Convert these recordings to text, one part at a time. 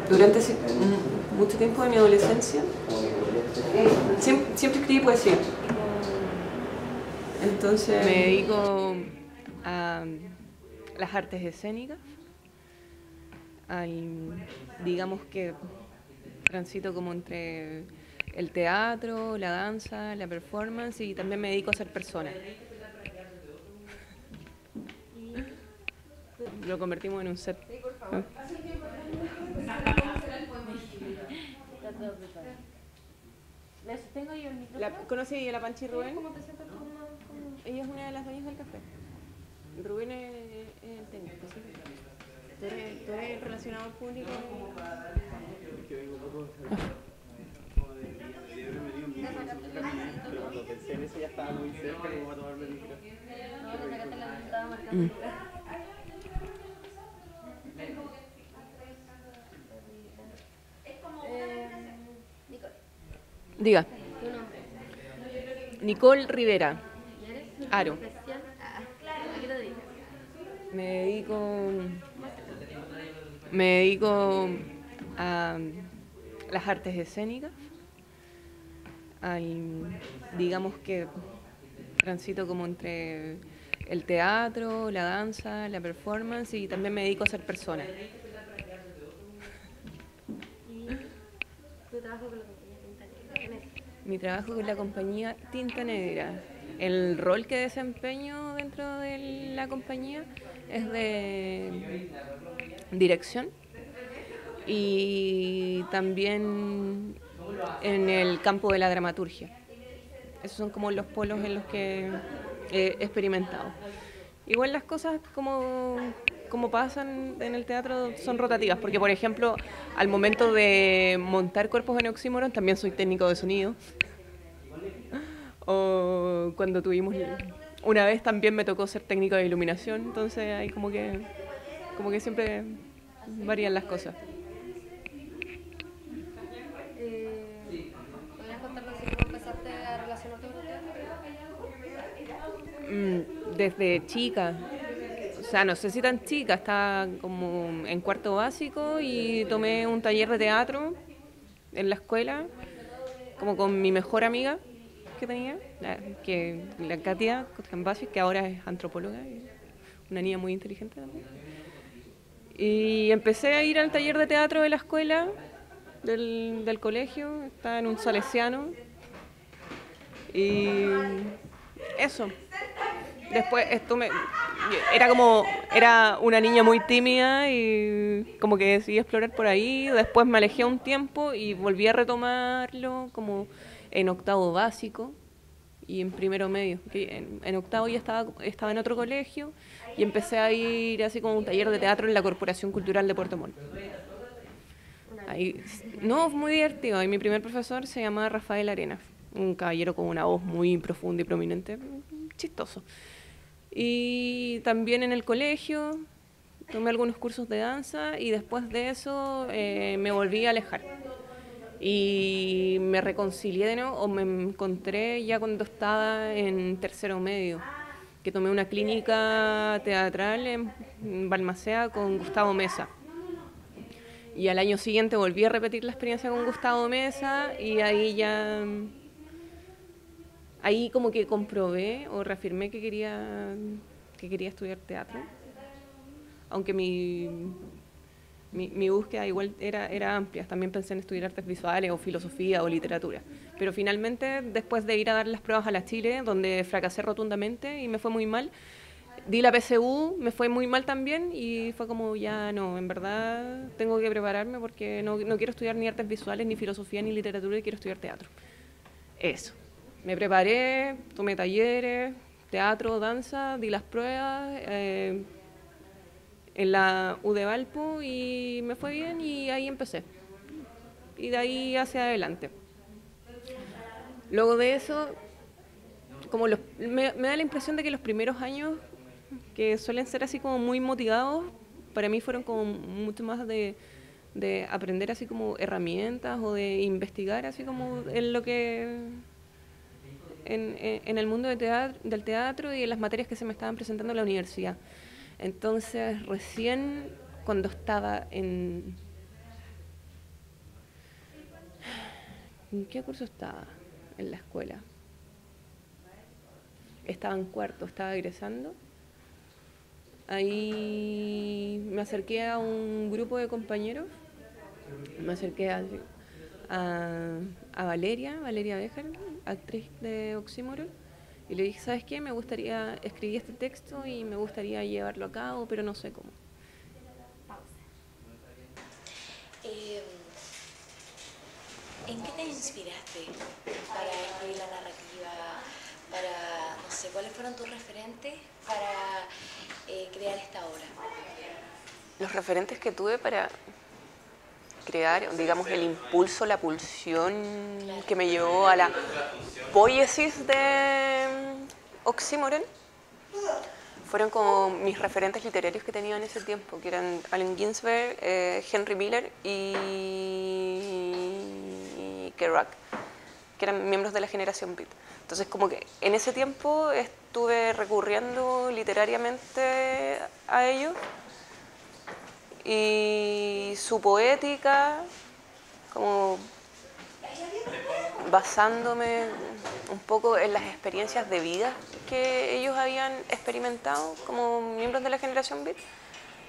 Durante mucho tiempo de mi adolescencia, siempre escribí poesía. Entonces Me dedico a las artes escénicas, digamos que transito como entre el teatro, la danza, la performance, y también me dedico a ser persona. Lo convertimos en un set. ¿Conocí a la Panchi Rubén? ¿Cómo te sientes tú? Ella es una de las dueñas del café. Rubén es el técnico, ¿sí? ¿Tú eres relacionado al público? Cuando pensé en eso ya estaba muy cerca, como a tomarme el micrófono. No, no sacaste la estaba marcando. Nicole. Diga. ¿Tu nombre? Nicole Rivera. ¿Y eres? Aro. ¿Profesión? ¿A qué te dedicas? Me dedico a las artes escénicas. Digamos que transito como entre el teatro, la danza, la performance, y también me dedico a ser persona. ¿Y tu trabajo con la compañía Tinta Negra? ¿Quién es? Mi trabajo con la compañía Tinta Negra. El rol que desempeño dentro de la compañía es de dirección y también en el campo de la dramaturgia. Esos son como los polos en los que he experimentado. Igual las cosas como pasan en el teatro son rotativas, porque por ejemplo, al momento de montar cuerpos en oxímoron también soy técnico de sonido. O cuando una vez también me tocó ser técnico de iluminación, entonces hay como que siempre varían las cosas. ¿Podrías contarnos cómo empezaste a relacionarte con el teatro? Desde chica, o sea, no sé si tan chica, estaba como en cuarto básico y tomé un taller de teatro en la escuela, como con mi mejor amiga que tenía, la Katia Cambasius, que ahora es antropóloga, una niña muy inteligente también. Y empecé a ir al taller de teatro de la escuela, del colegio, estaba en un salesiano. Y eso. Después era una niña muy tímida y como que decidí explorar por ahí. Después me alejé un tiempo y volví a retomarlo como en octavo básico y en primero medio. En octavo ya estaba en otro colegio y empecé a ir así como un taller de teatro en la Corporación Cultural de Puerto Montt. No, fue muy divertido. Y mi primer profesor se llamaba Rafael Arenas, un caballero con una voz muy profunda y prominente, chistoso. Y también en el colegio tomé algunos cursos de danza y después de eso me volví a alejar. Y me reconcilié de nuevo, o me encontré ya cuando estaba en tercero medio, que tomé una clínica teatral en Balmaceda con Gustavo Mesa. Y al año siguiente volví a repetir la experiencia con Gustavo Mesa y ahí como que comprobé o reafirmé que quería estudiar teatro. Aunque mi búsqueda igual era amplia. También pensé en estudiar artes visuales o filosofía o literatura. Pero finalmente, después de ir a dar las pruebas a la Chile, donde fracasé rotundamente y me fue muy mal, di la PSU, me fue muy mal también y fue como ya no, en verdad tengo que prepararme porque no quiero estudiar ni artes visuales, ni filosofía, ni literatura, y quiero estudiar teatro. Eso. Me preparé, tomé talleres, teatro, danza, di las pruebas en la U de Valpo y me fue bien y ahí empecé. Y de ahí hacia adelante. Luego de eso, me da la impresión de que los primeros años, que suelen ser así como muy motivados, para mí fueron como mucho más de aprender así como herramientas o de investigar así como en lo que en el mundo del teatro y en las materias que se me estaban presentando en la universidad. Entonces recién cuando estaba en ¿En qué curso estaba en la escuela? Estaba en cuarto, estaba egresando. Ahí me acerqué a un grupo de compañeros, me acerqué a Valeria Bejar, actriz de Oxímoron, y le dije, ¿sabes qué? Me gustaría escribir este texto y me gustaría llevarlo a cabo, pero no sé cómo. Pausa. ¿En qué te inspiraste para escribir la narrativa? Para, no sé, ¿cuáles fueron tus referentes para crear esta obra? Los referentes que tuve para crear, digamos, el impulso, la pulsión que me llevó a la poiesis de Oxímoron fueron como mis referentes literarios que tenía en ese tiempo, que eran Allen Ginsberg, Henry Miller y Kerouac, que eran miembros de la generación Beat. Entonces, como que en ese tiempo estuve recurriendo literariamente a ellos y su poética, como basándome un poco en las experiencias de vida que ellos habían experimentado como miembros de la generación Beat,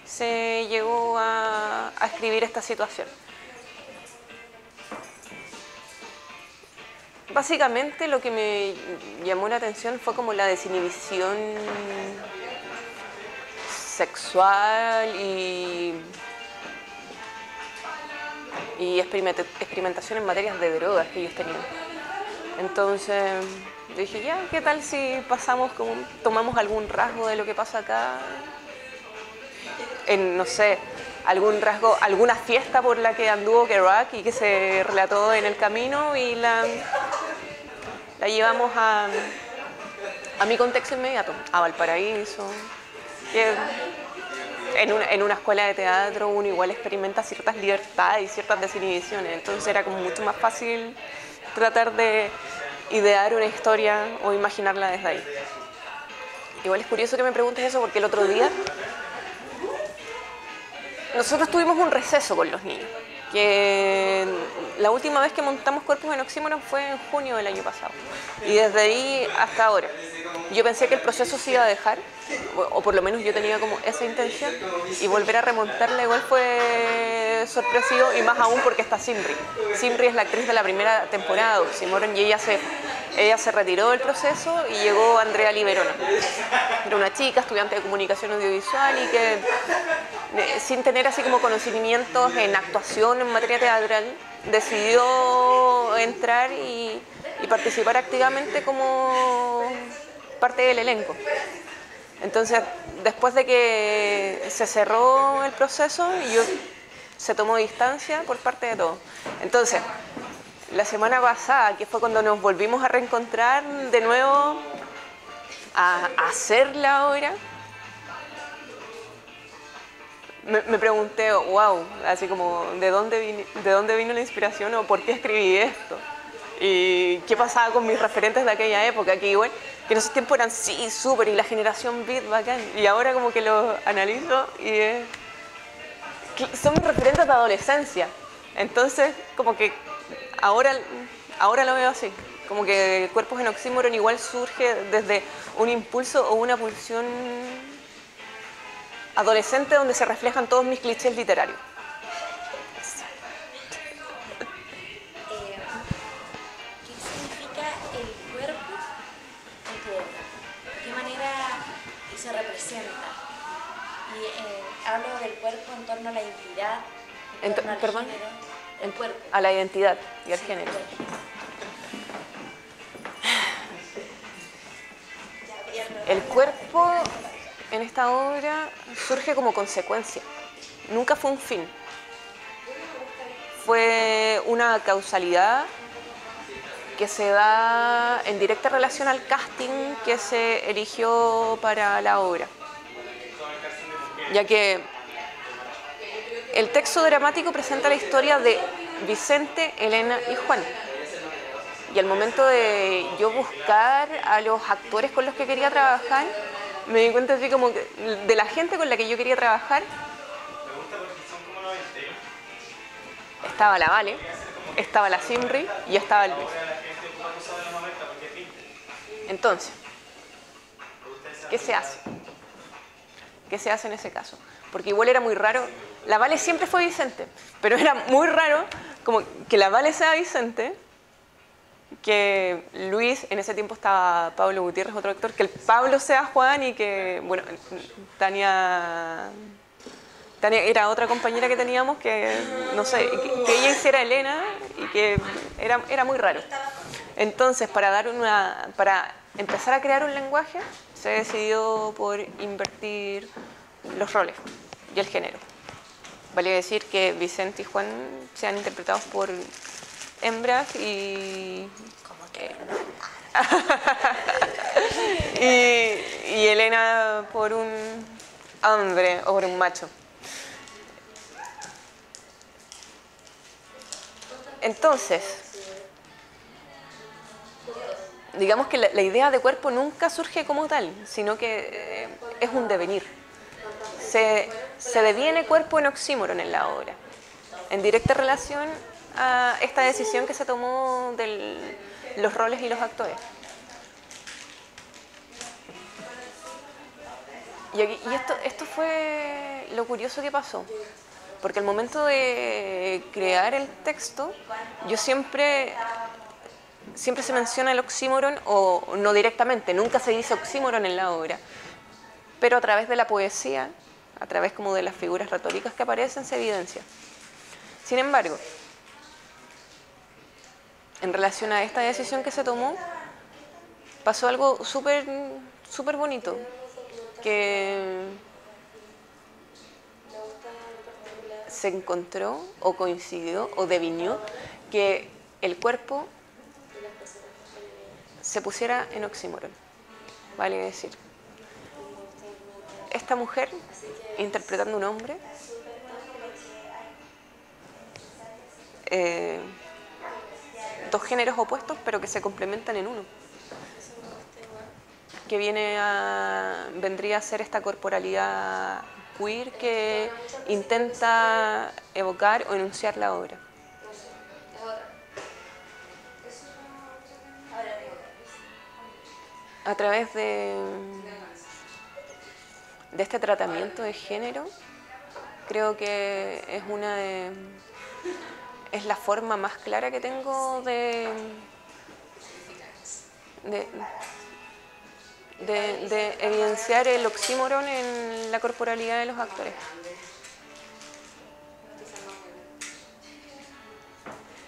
se llegó a escribir esta situación. Básicamente lo que me llamó la atención fue como la desinhibición sexual y experimentación en materias de drogas que ellos tenían. Entonces dije, ya, ¿qué tal si tomamos algún rasgo de lo que pasa acá? En, no sé, algún rasgo, alguna fiesta por la que anduvo Kerouac y que se relató en el camino y la llevamos a mi contexto inmediato, a Valparaíso, que en una escuela de teatro uno igual experimenta ciertas libertades y ciertas desinhibiciones, entonces era como mucho más fácil tratar de idear una historia o imaginarla desde ahí. Igual es curioso que me preguntes eso porque el otro día nosotros tuvimos un receso con los niños, que la última vez que montamos Cuerpos en Oxímoron fue en junio del año pasado y desde ahí hasta ahora. Yo pensé que el proceso se iba a dejar, o por lo menos yo tenía como esa intención, y volver a remontarla igual fue sorpresivo, y más aún porque está Simri. Simri es la actriz de la primera temporada de Oxímoron y ella se retiró del proceso y llegó Andrea Liberona. Era una chica, estudiante de comunicación audiovisual y que sin tener así como conocimientos en actuación, en materia teatral, decidió entrar y participar activamente como parte del elenco. Entonces, después de que se cerró el proceso, se tomó distancia por parte de todos. Entonces, la semana pasada, que fue cuando nos volvimos a reencontrar de nuevo a hacer la obra, me pregunté, wow, así como, ¿de dónde vino la inspiración o por qué escribí esto? Y qué pasaba con mis referentes de aquella época, que igual, que en esos tiempos eran sí, súper, y la generación Beat, bacán. Y ahora como que lo analizo y son mis referentes de adolescencia. Entonces, como que ahora lo veo así. Como que Cuerpos en Oxímoron igual surge desde un impulso o una pulsión adolescente donde se reflejan todos mis clichés literarios. ¿Qué significa el cuerpo en tu obra? ¿De qué manera se representa? Y hablo del cuerpo en torno a la identidad, en torno al perdón, género, el cuerpo. A la identidad y al género. El cuerpo en esta obra surge como consecuencia, nunca fue un fin. Fue una causalidad que se da en directa relación al casting que se eligió para la obra, ya que el texto dramático presenta la historia de Vicente, Elena y Juan. Y al momento de yo buscar a los actores con los que quería trabajar, me di cuenta así como que de la gente con la que yo quería trabajar. Estaba la Vale, estaba la Simri y estaba el Luis. Entonces, ¿qué se hace? ¿Qué se hace en ese caso? Porque igual era muy raro. La Vale siempre fue Vicente, pero era muy raro como que la Vale sea Vicente, que Luis, en ese tiempo estaba Pablo Gutiérrez, otro actor, que el Pablo sea Juan y que, bueno, Tania era otra compañera que teníamos que, no sé, que ella hiciera Elena y que era muy raro. Entonces, para empezar a crear un lenguaje, se decidió por invertir los roles y el género. Vale decir que Vicente y Juan sean interpretados por hembras y Elena por un hombre o por un macho. Entonces, digamos que la idea de cuerpo nunca surge como tal, sino que es un devenir. Se deviene cuerpo en oxímoron en la obra, en directa relación a esta decisión que se tomó de los roles y los actores. Y esto fue lo curioso que pasó, porque al momento de crear el texto, yo siempre se menciona el oxímoron, o no directamente, nunca se dice oxímoron en la obra, pero a través de la poesía, a través como de las figuras retóricas que aparecen, se evidencia. Sin embargo, en relación a esta decisión que se tomó, pasó algo súper bonito, que se encontró o coincidió o devinió que el cuerpo se pusiera en oxímoron. Vale decir, esta mujer interpretando un hombre dos géneros opuestos pero que se complementan en uno, que vendría a ser esta corporalidad queer que intenta evocar o enunciar la obra. A través de este tratamiento de género, creo que es la forma más clara que tengo de evidenciar el oxímoron en la corporalidad de los actores.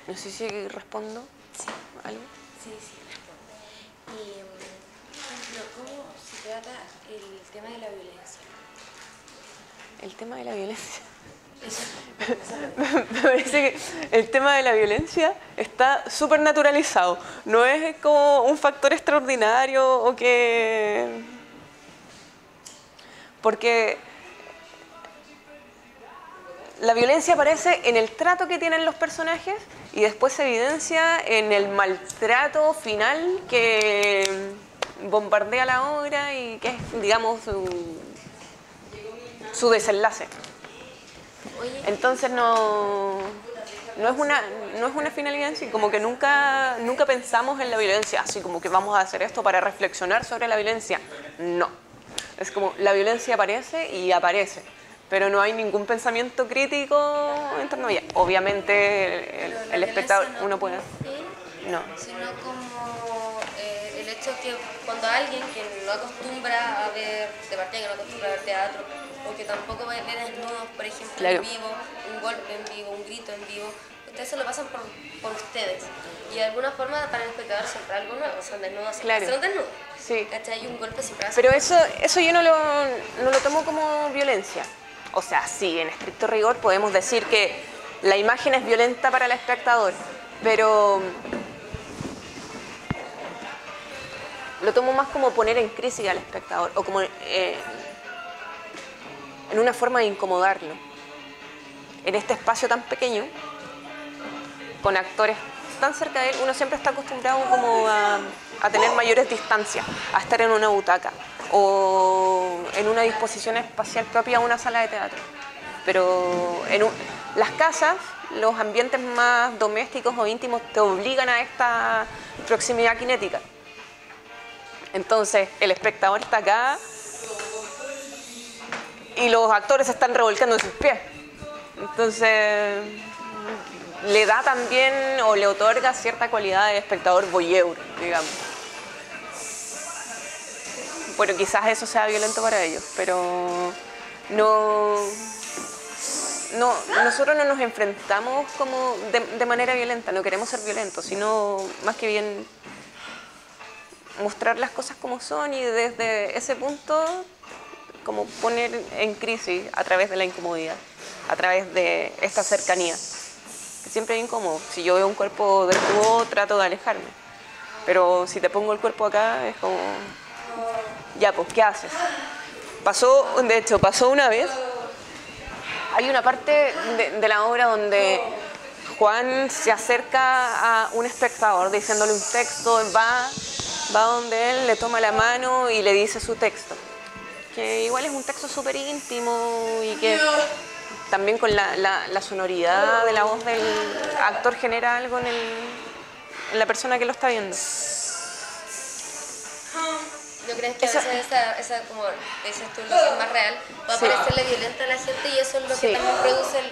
No sé si respondo algo. Sí, responde. Y, por ejemplo, ¿cómo se trata el tema de la violencia? El tema de la violencia. Me parece que el tema de la violencia está súper naturalizado. No es como un factor extraordinario o que... Porque la violencia aparece en el trato que tienen los personajes y después se evidencia en el maltrato final que bombardea la obra y que es, digamos, su desenlace. Entonces no es una finalidad en sí, como que nunca pensamos en la violencia, así como que vamos a hacer esto para reflexionar sobre la violencia. No, es como la violencia aparece y aparece, pero no hay ningún pensamiento crítico en torno a ella. Obviamente el espectador, uno puede... No. Sino como el hecho que cuando alguien que no acostumbra a ver, de partida que no acostumbra a ver teatro, o que tampoco ve desnudos, por ejemplo, claro, en vivo, un golpe en vivo, un grito en vivo, ustedes se lo pasan por ustedes. Y de alguna forma para el espectador siempre algo nuevo, son desnudos, claro, son desnudos. Sí. ¿Cachai? Y un golpe siempre hace. Pero eso yo no lo tomo como violencia. O sea, sí, en estricto rigor podemos decir que la imagen es violenta para el espectador, pero lo tomo más como poner en crisis al espectador o como en una forma de incomodarlo. En este espacio tan pequeño, con actores tan cerca de él, uno siempre está acostumbrado como a tener mayores distancias, a estar en una butaca o en una disposición espacial propia a una sala de teatro. Pero las casas los ambientes más domésticos o íntimos te obligan a esta proximidad cinética. Entonces el espectador está acá y los actores se están revolcando en sus pies. Entonces le da también o le otorga cierta cualidad de espectador voyeur, digamos. Bueno, quizás eso sea violento para ellos, pero nosotros no nos enfrentamos como de manera violenta, no queremos ser violentos, sino más que bien mostrar las cosas como son y desde ese punto como poner en crisis a través de la incomodidad, a través de esta cercanía, que siempre es incómodo. Si yo veo un cuerpo desnudo, trato de alejarme, pero si te pongo el cuerpo acá es como, ya pues, ¿qué haces? De hecho, pasó una vez. Hay una parte de la obra donde Juan se acerca a un espectador diciéndole un texto, va donde él, le toma la mano y le dice su texto, que igual es un texto súper íntimo y que también con la sonoridad de la voz del actor genera algo en la persona que lo está viendo. ¿No crees que a veces esa como dices tú, lo que es más real, va a parecerle violenta a la gente y eso es lo que también produce el...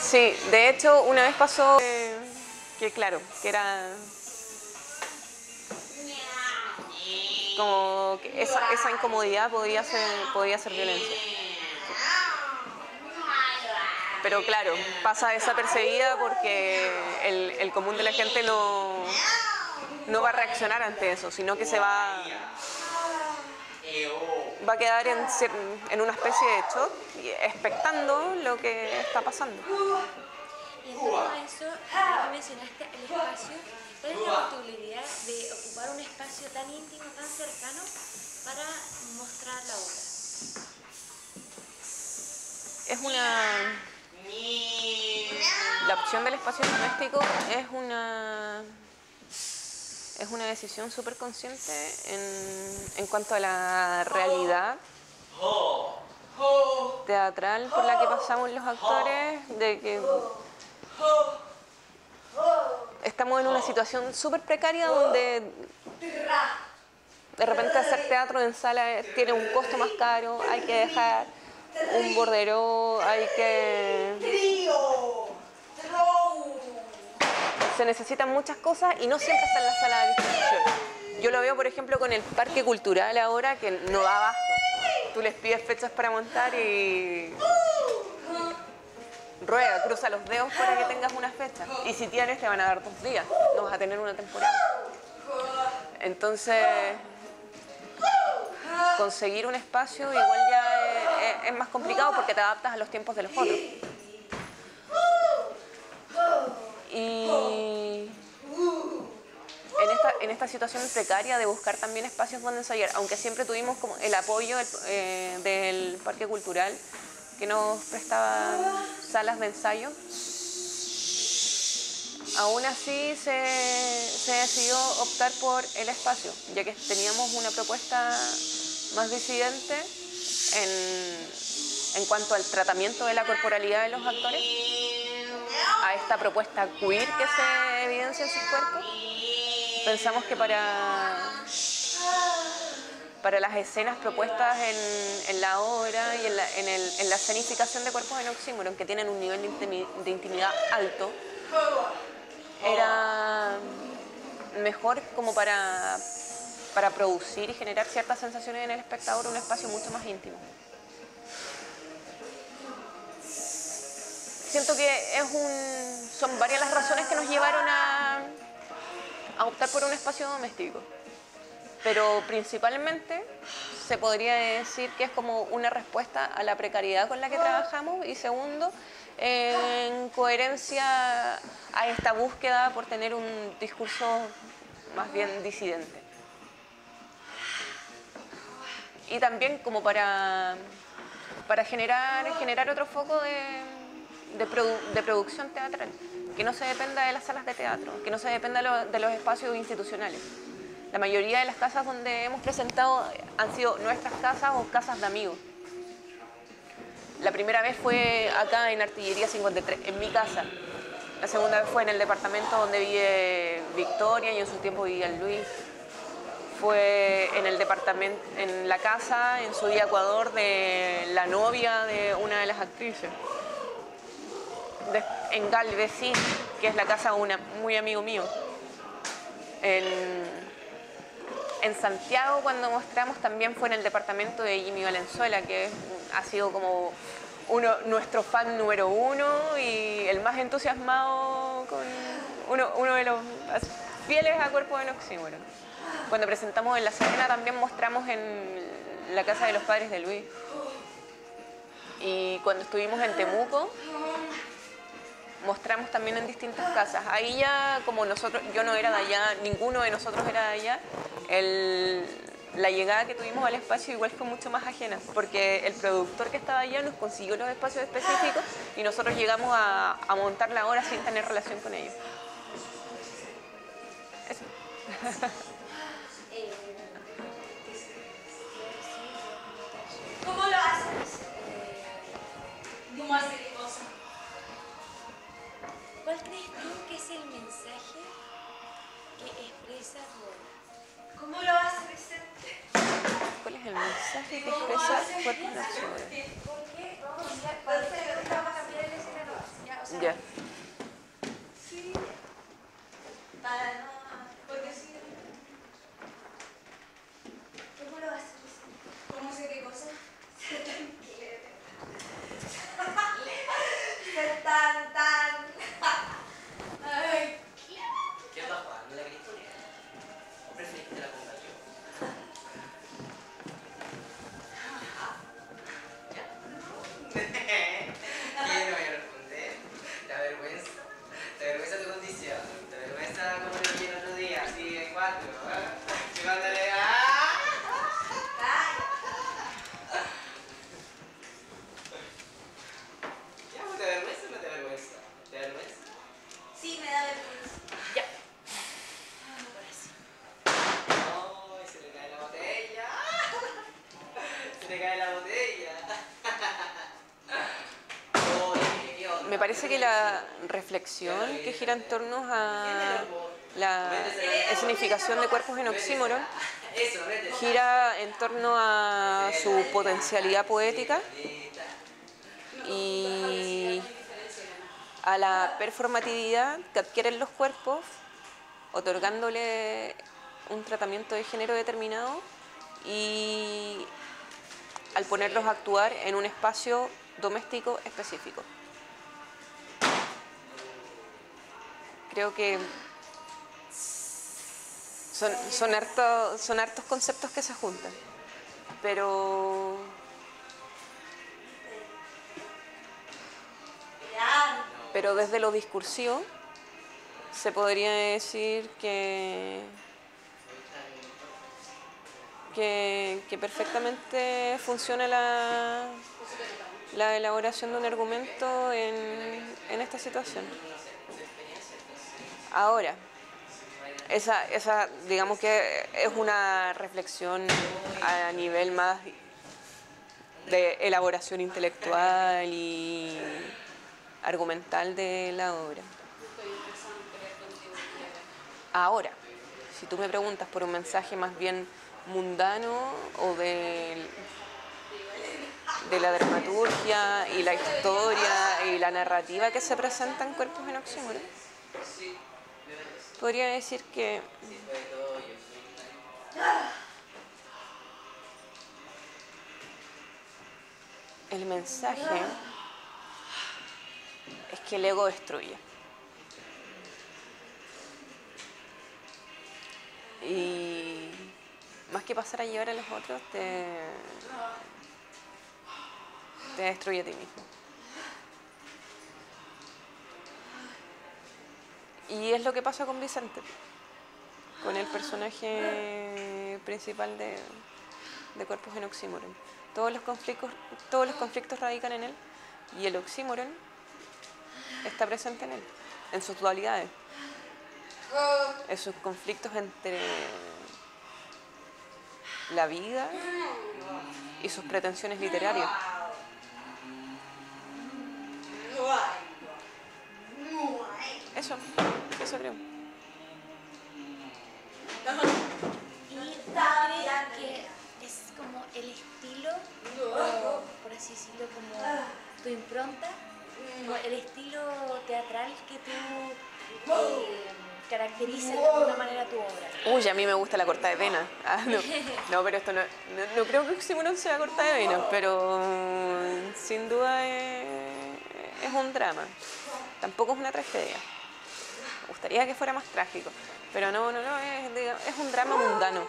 Sí, de hecho una vez pasó que claro, que era como que esa incomodidad podía ser violencia. Pero claro, pasa desapercibida porque el común de la gente no va a reaccionar ante eso, sino que se va a quedar en una especie de shock, expectando lo que está pasando. Y en torno a eso, ya que mencionaste el espacio, ¿cuál es la posibilidad de ocupar un espacio tan íntimo, tan cercano, para mostrar la obra? La opción del espacio doméstico es una decisión súper consciente en cuanto a la realidad teatral por la que pasamos los actores, de que estamos en una situación súper precaria donde de repente hacer teatro en sala tiene un costo más caro, hay que dejar un bordero, se necesitan muchas cosas y no siempre está en la sala de disposición. Yo lo veo, por ejemplo, con el Parque Cultural ahora, que no da abasto. Tú les pides fechas para montar y ruega, cruza los dedos para que tengas una fecha. Y si tienes, te van a dar 2 días, no vas a tener una temporada. Entonces, conseguir un espacio igual ya es más complicado porque te adaptas a los tiempos de los otros. Y en esta situación precaria de buscar también espacios donde ensayar, aunque siempre tuvimos como el apoyo del Parque Cultural que nos prestaba salas de ensayo, aún así se decidió optar por el espacio, ya que teníamos una propuesta más disidente en cuanto al tratamiento de la corporalidad de los actores, a esta propuesta queer que se evidencia en sus cuerpos. Pensamos que para las escenas propuestas en la obra y en la escenificación de cuerpos en oxímoron, que tienen un nivel de intimidad alto, era mejor como para producir y generar ciertas sensaciones en el espectador un espacio mucho más íntimo. Siento que son varias las razones que nos llevaron a optar por un espacio doméstico, pero principalmente se podría decir que es como una respuesta a la precariedad con la que trabajamos y segundo, en coherencia a esta búsqueda por tener un discurso más bien disidente. Y también como para generar otro foco de producción teatral, que no se dependa de las salas de teatro, que no se dependa de los espacios institucionales. La mayoría de las casas donde hemos presentado han sido nuestras casas o casas de amigos. La primera vez fue acá en Artillería 53, en mi casa. La segunda vez fue en el departamento donde vive Victoria y en su tiempo vivía Luis. Fue en el departamento, en la casa, en su día Ecuador, de la novia de una de las actrices. En Galvesí, que es la casa de un muy amigo mío. En Santiago, cuando mostramos, también fue en el departamento de Jimmy Valenzuela, que ha sido como nuestro fan número uno y el más entusiasmado, uno de los fieles a Cuerpos en Oxímoron. Cuando presentamos en La Serena también mostramos en la casa de los padres de Luis. Y cuando estuvimos en Temuco, mostramos también en distintas casas. Ahí ya, como yo no era de allá, ninguno de nosotros era de allá, la llegada que tuvimos al espacio igual fue mucho más ajena, porque el productor que estaba allá nos consiguió los espacios específicos y nosotros llegamos a montar la obra sin tener relación con ellos. Eso. ¿Cómo lo haces? ¿Cómo haces qué cosa? ¿Cuál crees tú que es el mensaje que expresa tu obra? ¿Cómo lo haces, Vicente? ¿Cuál es el mensaje que expresa Cuerpos en Oxímoron? ¿Por qué? Vamos a cambiar el escenario. Ya. Sí. Para no... Porque sí. ¿Cómo lo haces, Vicente? ¿Cómo sé qué cosa? Ser tranquila. Ser tan... Ay. ¿Qué onda, Juan? ¿No la querés poner? ¿O preferís que te la ponga yo? ¿Ya? ¿Qué no voy a responder? ¿Te avergüenza? ¿Te avergüenza tu condición? ¿Te avergüenza como lo vi el otro día? Así en 4, llevándole a... ¿Ya? ¿Te avergüenza o no te avergüenza? ¿Te avergüenza? Sí, me da vergüenza. Ya. Me parece. ¡Ay, se le cae la botella! ¡Se le cae la botella! Me parece que la reflexión que gira en torno a la significación de Cuerpos en Oxímoron gira en torno a su potencialidad poética y a la performatividad que adquieren los cuerpos, otorgándole un tratamiento de género determinado y al ponerlos a actuar en un espacio doméstico específico. Creo que son hartos conceptos que se juntan, pero desde lo discursivo se podría decir que perfectamente funciona la elaboración de un argumento en esta situación. Ahora, esa digamos que es una reflexión a nivel más de elaboración intelectual y argumental de la obra. Ahora, si tú me preguntas por un mensaje más bien mundano o de la dramaturgia y la historia y la narrativa que se presenta en Cuerpos en Oxímoron, podría decir que el mensaje es que el ego destruye. Y más que pasar a llevar a los otros, te destruye a ti mismo. Y es lo que pasa con Vicente, con el personaje principal de Cuerpos en Oxímoron. Todos los conflictos radican en él y el oxímoron está presente en él, en sus dualidades, en sus conflictos entre la vida y sus pretensiones literarias. Eso creo. ¿Y creen que es como el estilo, o por así decirlo, como tu impronta, como el estilo teatral que tú caracteriza de alguna manera tu obra? Uy, a mí me gusta la corta de venas. No, pero esto no creo que Oxímoron sea corta de venas, pero sin duda es un drama. Tampoco es una tragedia. Me gustaría que fuera más trágico, pero no, es un drama mundano.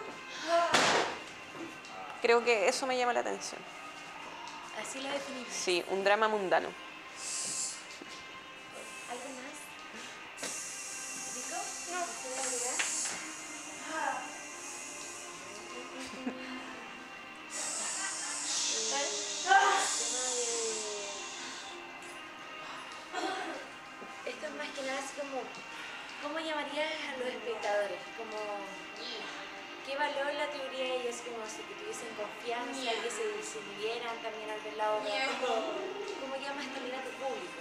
Creo que eso me llama la atención. Así lo definiría. Sí, un drama mundano. ¿Algo más? ¿Rico? No. ¿Puedo agregar? Esto es más que nada así como, ¿cómo llamarías a los espectadores? Como, ¿qué valor le atribuiría a ellos? Como si que tuviesen confianza, que se vivieran también al ver la obra. ¿Cómo llamas también a tu público?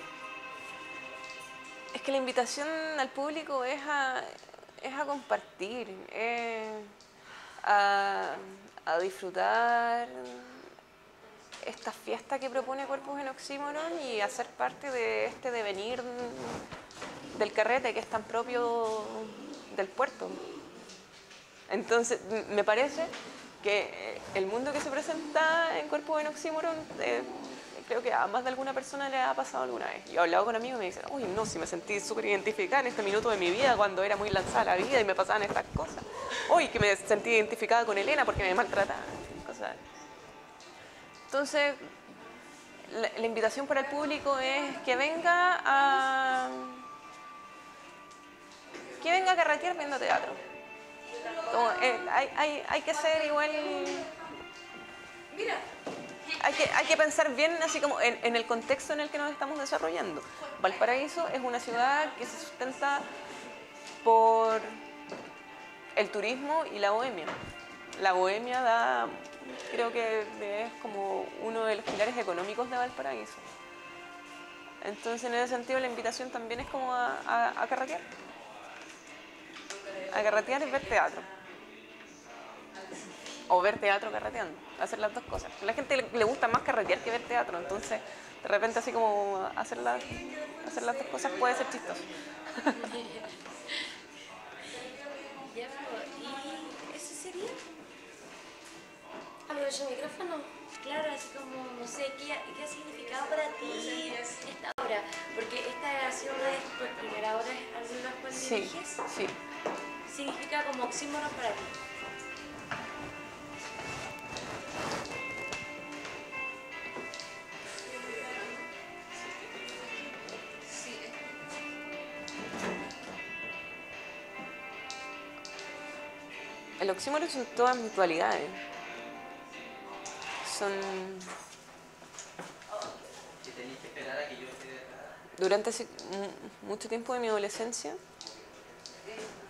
Es que la invitación al público es a compartir, a disfrutar esta fiesta que propone Cuerpos en Oxímoron y a ser parte de este devenir del carrete que es tan propio del puerto. Entonces, me parece que el mundo que se presenta en Cuerpos en Oxímoron, creo que a más de alguna persona le ha pasado alguna vez. Yo he hablado con amigos y me dicen, uy, no, si me sentí súper identificada en este minuto de mi vida cuando era muy lanzada a la vida y me pasaban estas cosas. Uy, que me sentí identificada con Elena porque me maltrataban, cosas. Entonces, la invitación para el público es que venga a carretear viendo teatro. Como, hay que ser igual. Hay que pensar bien así como en el contexto en el que nos estamos desarrollando. Valparaíso es una ciudad que se sustenta por el turismo y la bohemia. La bohemia creo que es como uno de los pilares económicos de Valparaíso. Entonces, en ese sentido, la invitación también es como a carretear. A carretear es ver teatro. O ver teatro carreteando, hacer las dos cosas. A la gente le gusta más carretear que ver teatro, entonces de repente así como hacer las dos cosas puede ser chistoso. Ya, ¿y eso sería? ¿Aprovecho el micrófono? Claro, así como, no sé, ¿qué ha significado para ti esta obra? Porque esta ha sido una de tus primeras obras en las cuales diriges. Sí. ¿Significa como oxímoron para ti? El oxímoron son todas mis dualidades. Durante mucho tiempo de mi adolescencia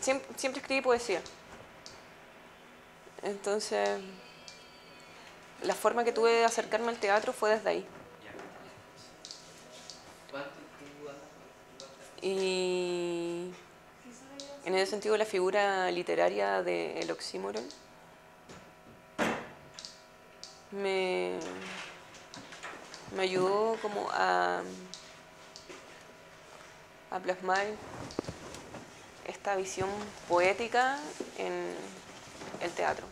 siempre escribí poesía. Entonces, la forma que tuve de acercarme al teatro fue desde ahí. Y en ese sentido, la figura literaria del oxímoron me ayudó como a plasmar esta visión poética en el teatro.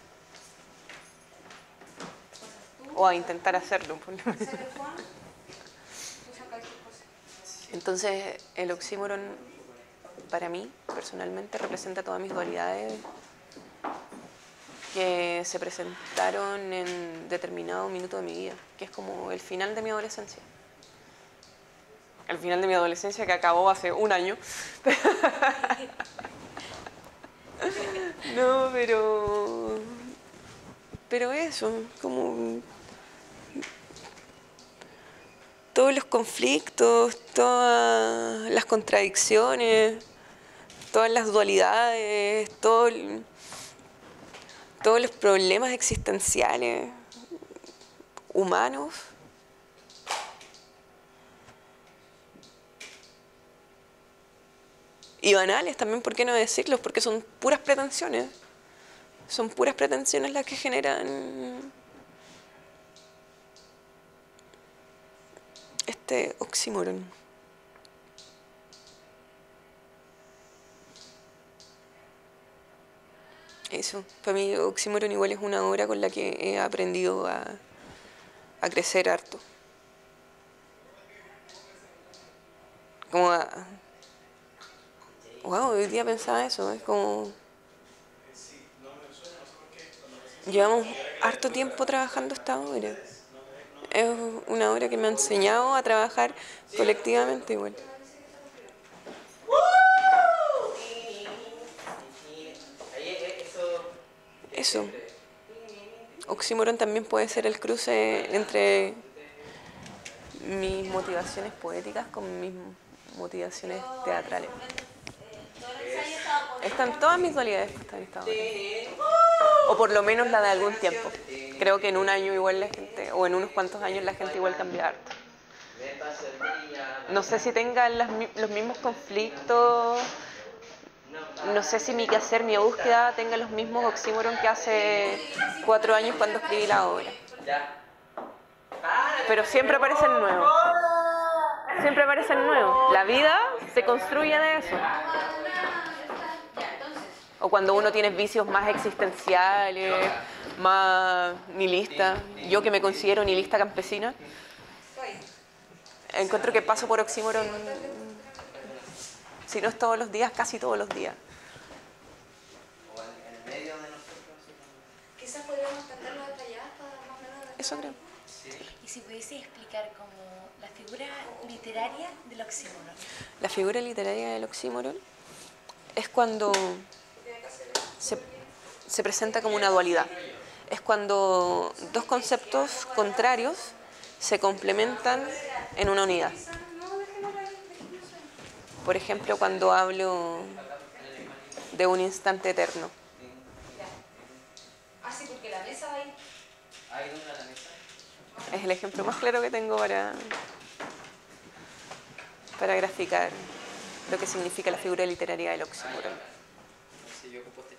O a intentar hacerlo, por lo menos. Entonces, el oxímoron, para mí, personalmente, representa todas mis dualidades que se presentaron en determinado minuto de mi vida, que es como el final de mi adolescencia. El final de mi adolescencia que acabó hace un año. No, pero eso, como todos los conflictos, todas las contradicciones, todas las dualidades, todos los problemas existenciales humanos Y banales también, ¿por qué no decirlos? Porque son puras pretensiones. Son puras pretensiones las que generan este oxímoron. Eso, para mí oxímoron igual es una obra con la que he aprendido a crecer harto. Como wow, hoy día pensaba eso, es como llevamos harto tiempo trabajando esta obra. Es una obra que me ha enseñado a trabajar colectivamente igual. Eso. Oxímoron también puede ser el cruce entre mis motivaciones poéticas con mis motivaciones teatrales. Están todas mis dualidades puestas en esta obra. O por lo menos la de algún tiempo. Creo que en un año igual la gente, o en unos cuantos años la gente igual cambia harto. No sé si tenga los mismos conflictos, no sé si mi quehacer, mi búsqueda tenga los mismos oxímoron que hace 4 años cuando escribí la obra. Pero siempre aparecen nuevos. Siempre aparecen nuevos. La vida se construye de eso. O cuando uno tiene vicios más existenciales, más nihilistas. Yo que me considero nihilista campesina, encuentro que paso por oxímoron, si no es todos los días, casi todos los días. Quizás podríamos entenderlo detallado para más o menos. Eso creo. Y si pudiese explicar como la figura literaria del oxímoron. La figura literaria del oxímoron es cuando se presenta como una dualidad. Es cuando dos conceptos contrarios se complementan en una unidad. Por ejemplo, cuando hablo de un instante eterno. Ah, sí, porque la mesa va ahí. Es el ejemplo más claro que tengo para graficar lo que significa la figura literaria del oxímoron. No sé, yo composte.